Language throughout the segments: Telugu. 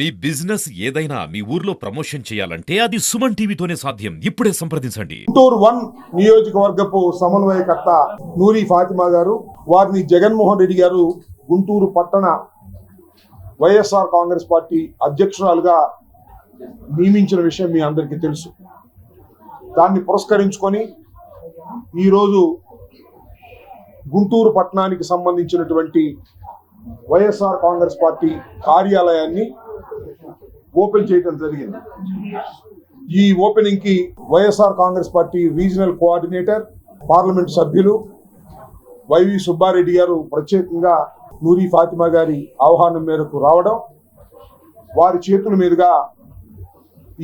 మీ బిజినెస్ ఏదైనా మీ ఊర్లో ప్రమోషన్ చేయాలంటే అది సుమన్ టీవీతోనే సాధ్యం. ఇప్పుడే సంప్రదించండి. గుంటూరు 1 నియోజకవర్గపు సమన్వయకర్త నూరి ఫాతిమా గారు, వారిని జగన్మోహన్ రెడ్డి గారు గుంటూరు పట్టణ వైఎస్ఆర్ కాంగ్రెస్ పార్టీ అధ్యక్షురాలుగా నియమించిన విషయం మీ అందరికీ తెలుసు. దాన్ని పురస్కరించుకొని ఈరోజు గుంటూరు పట్టణానికి సంబంధించినటువంటి వైఎస్ఆర్ కాంగ్రెస్ పార్టీ కార్యాలయాన్ని ఓపెన్ చేయడం జరిగింది. ఈ ఓపెనింగ్ కి YSR Congress party regional coordinator, parliament సభ్యులు వైవి సుబ్బారెడ్డి గారు ప్రత్యేకంగా నూరి ఫాతిమా గారి ఆహ్వానం మేరకు రావడం, వారి చేతుల మీదుగా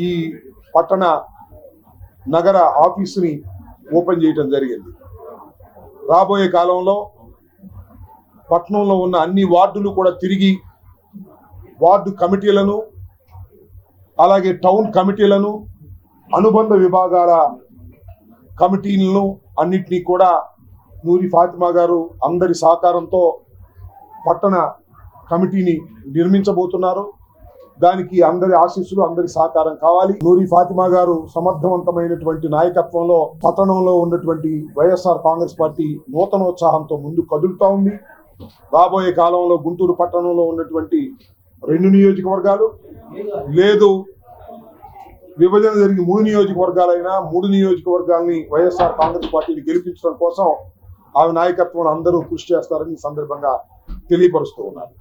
ఈ పట్టణ నగర ఆఫీసుని ఓపెన్ చేయడం జరిగింది. రాబోయే కాలంలో పట్టణంలో ఉన్న అన్ని వార్డులు కూడా తిరిగి వార్డు కమిటీలను, అలాగే టౌన్ కమిటీలను, అనుబంధ విభాగాల కమిటీలను అన్నిటినీ కూడా నూరి ఫాతిమా గారు అందరి సహకారంతో పట్టణ కమిటీని నిర్మించబోతున్నారు. దానికి అందరి ఆశీస్సులు, అందరి సహకారం కావాలి. నూరి ఫాతిమా గారు సమర్థవంతమైనటువంటి నాయకత్వంలో పట్టణంలో ఉన్నటువంటి వైఎస్ఆర్ కాంగ్రెస్ పార్టీ నూతనోత్సాహంతో ముందు కదులుతా ఉంది. రాబోయే కాలంలో గుంటూరు పట్టణంలో ఉన్నటువంటి 2 నియోజకవర్గాలు, లేదు విభజన జరిగి 3 నియోజకవర్గాలైనా 3 నియోజకవర్గాలని వైఎస్ఆర్ కాంగ్రెస్ పార్టీని గెలిపించడం కోసం ఆమె నాయకత్వంలో అందరూ కృషి చేస్తారని ఈ సందర్భంగా తెలియపరుస్తూ ఉన్నారు.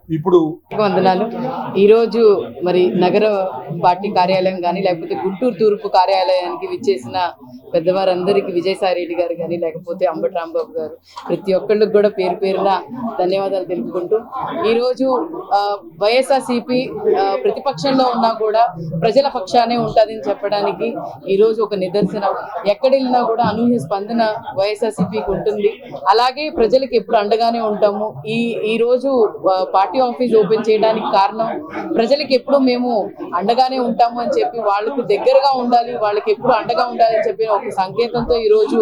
ఇప్పుడు వందనాలు. ఈరోజు మరి నగర పార్టీ కార్యాలయం కానీ లేకపోతే గుంటూరు తూర్పు కార్యాలయానికి విచ్చేసిన పెద్దవారందరికీ, విజయసాయి రెడ్డి గారు కానీ లేకపోతే అంబటి రాంబాబు గారు, ప్రతి ఒక్కళ్ళకి కూడా పేరు పేరున ధన్యవాదాలు తెలుపుకుంటూ, ఈరోజు వైఎస్ఆర్సీపీ ప్రతిపక్షంలో ఉన్నా కూడా ప్రజల పక్షానే ఉంటుందని చెప్పడానికి ఈరోజు ఒక నిదర్శనం. ఎక్కడెళ్ళినా కూడా అనూహ్య స్పందన వైఎస్ఆర్సీపీకి ఉంటుంది. అలాగే ప్రజలకు ఎప్పుడు అండగానే ఉంటాము. ఈ రోజు పార్టీ ఆఫీస్ ఓపెన్ చేయడానికి కారణం, ప్రజలకు ఎప్పుడు మేము అండగానే ఉంటాము అని చెప్పి, వాళ్ళకు దగ్గరగా ఉండాలి, వాళ్ళకి ఎప్పుడు అండగా ఉండాలి అని చెప్పి ఒక సంకేతంతో ఈ రోజు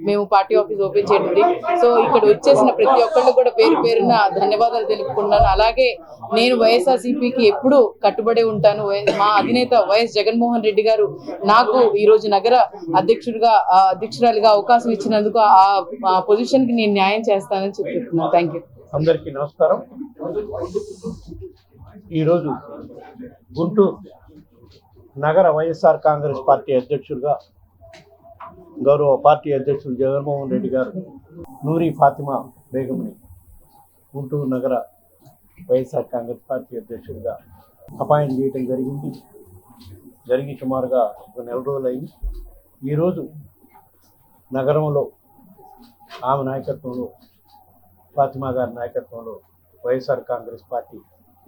మేము పార్టీ ఆఫీస్ ఓపెన్ చేయండి. సో ఇక్కడ వచ్చేసిన ప్రతి ఒక్కళ్ళు కూడా పేరు పేరున ధన్యవాదాలు తెలుపుకున్నాను. అలాగే నేను వైఎస్ఆర్సీపీకి ఎప్పుడు కట్టుబడి ఉంటాను. మా అధినేత వైఎస్ జగన్మోహన్ రెడ్డి గారు నాకు ఈ రోజు నగర అధ్యక్షురాలిగా అవకాశం ఇచ్చినందుకు ఆ పొజిషన్ కి నేను న్యాయం చేస్తానని చెప్తున్నాను. Thank you. అందరికీ నమస్కారం. ఈరోజు గుంటూరు నగర వైఎస్ఆర్ కాంగ్రెస్ పార్టీ అధ్యక్షుడిగా గౌరవ పార్టీ అధ్యక్షుడు జగన్మోహన్ రెడ్డి గారు నూరి ఫాతిమా బేగంని గుంటూరు నగర వైఎస్ఆర్ కాంగ్రెస్ పార్టీ అధ్యక్షుడిగా అపాయింట్ చేయడం జరిగి సుమారుగా ఒక నెల రోజులైంది. ఈరోజు నగరంలో ఆమె నాయకత్వంలో, ఫాతిమా గారి నాయకత్వంలో వైఎస్ఆర్ కాంగ్రెస్ పార్టీ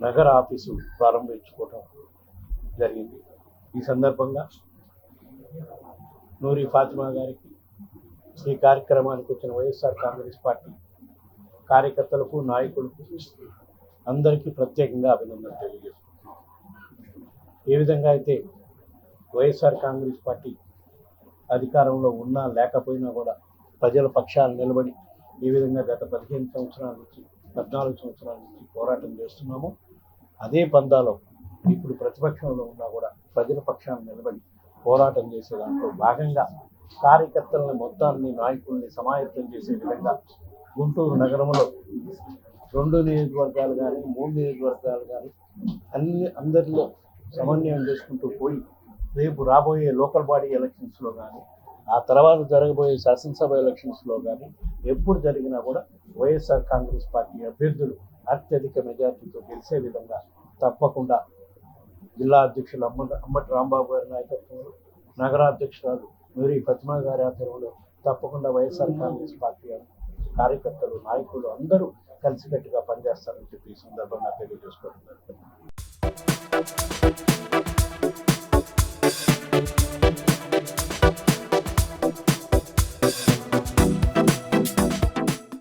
నగర ఆఫీసు ప్రారంభించుకోవటం జరిగింది. ఈ సందర్భంగా నూరి ఫాతిమా గారికి, ఈ కార్యక్రమానికి వచ్చిన వైఎస్ఆర్ కాంగ్రెస్ పార్టీ కార్యకర్తలకు, నాయకులకు అందరికీ ప్రత్యేకంగా అభినందనలు తెలియజేస్తున్నాను. ఏ విధంగా అయితే వైఎస్ఆర్ కాంగ్రెస్ పార్టీ అధికారంలో ఉన్నా లేకపోయినా కూడా ప్రజల పక్షాలు నిలబడి ఏ విధంగా గత 15 సంవత్సరాల నుంచి 14 సంవత్సరాల నుంచి పోరాటం చేస్తున్నామో, అదే పందాలో ఇప్పుడు ప్రతిపక్షంలో ఉన్నా కూడా ప్రజల పక్షాన్ని నిలబడి పోరాటం చేసే దాంట్లో భాగంగా కార్యకర్తలని మొత్తాన్ని, నాయకుల్ని సమాయత్తం చేసే విధంగా గుంటూరు నగరంలో 2 నియోజకవర్గాలు కానీ 3 నియోజకవర్గాలు కానీ అందరిలో సమన్వయం చేసుకుంటూ పోయి రేపు రాబోయే లోకల్ బాడీ ఎలక్షన్స్లో కానీ, ఆ తర్వాత జరగబోయే శాసనసభ ఎలక్షన్స్లో కానీ ఎప్పుడు జరిగినా కూడా వైఎస్ఆర్ కాంగ్రెస్ పార్టీ అభ్యర్థులు అత్యధిక మెజార్టీతో గెలిచే విధంగా తప్పకుండా జిల్లా అధ్యక్షులు అంబటి రాంబాబు గారి నాయకత్వంలో, నగరాధ్యక్షురాలు నూరి ఫాతిమా గారి ఆధ్వర్యంలో తప్పకుండా వైఎస్ఆర్ కాంగ్రెస్ పార్టీ కార్యకర్తలు, నాయకులు అందరూ కలిసికట్టుగా పనిచేస్తారని చెప్పి ఈ సందర్భంగా తెలియజేసుకుంటున్నారు.